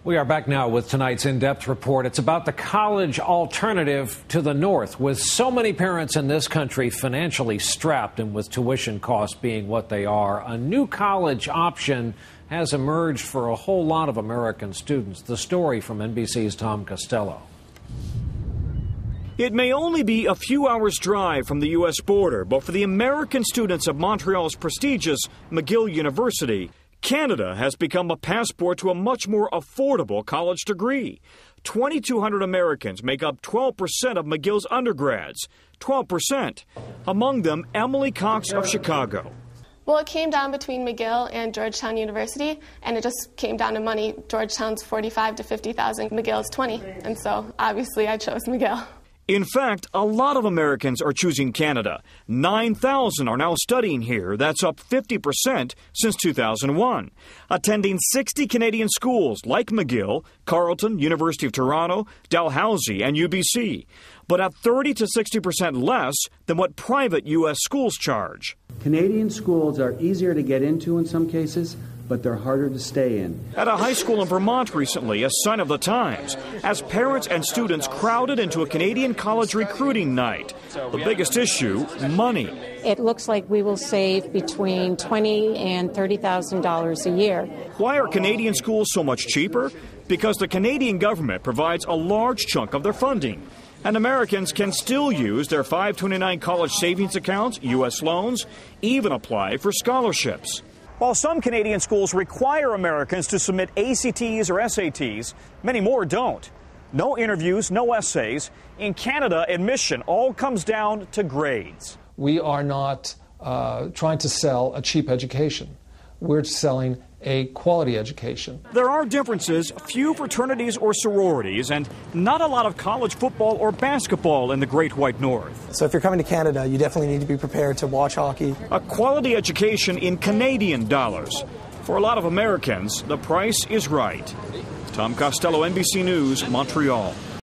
We are back now with tonight's in-depth report. It's about the college alternative to the North. With so many parents in this country financially strapped and with tuition costs being what they are, a new college option has emerged for a whole lot of American students. The story from NBC's Tom Costello. It may only be a few hours' drive from the U.S. border, but for the American students of Montreal's prestigious McGill University, Canada has become a passport to a much more affordable college degree. 2,200 Americans make up 12% of McGill's undergrads. 12%. Among them, Emily Cox of Chicago. Well, it came down between McGill and Georgetown University, and it just came down to money. Georgetown's $45,000 to $50,000, McGill's $20,000, and so obviously I chose McGill. In fact, a lot of Americans are choosing Canada. 9,000 are now studying here. That's up 50% since 2001. Attending 60 Canadian schools like McGill, Carleton, University of Toronto, Dalhousie, and UBC, but at 30 to 60% less than what private U.S. schools charge. Canadian schools are easier to get into in some cases, but they're harder to stay in. At a high school in Vermont recently, a sign of the times, as parents and students crowded into a Canadian college recruiting night. The biggest issue, money. It looks like we will save between $20,000 and $30,000 a year. Why are Canadian schools so much cheaper? Because the Canadian government provides a large chunk of their funding. And Americans can still use their 529 college savings accounts, U.S. loans, even apply for scholarships. While some Canadian schools require Americans to submit ACTs or SATs, many more don't. No interviews, no essays. In Canada, admission all comes down to grades. We are not trying to sell a cheap education. We're selling a quality education. There are differences, few fraternities or sororities, and not a lot of college football or basketball in the Great White North. So if you're coming to Canada, you definitely need to be prepared to watch hockey. A quality education in Canadian dollars. For a lot of Americans, the price is right. Tom Costello, NBC News, Montreal.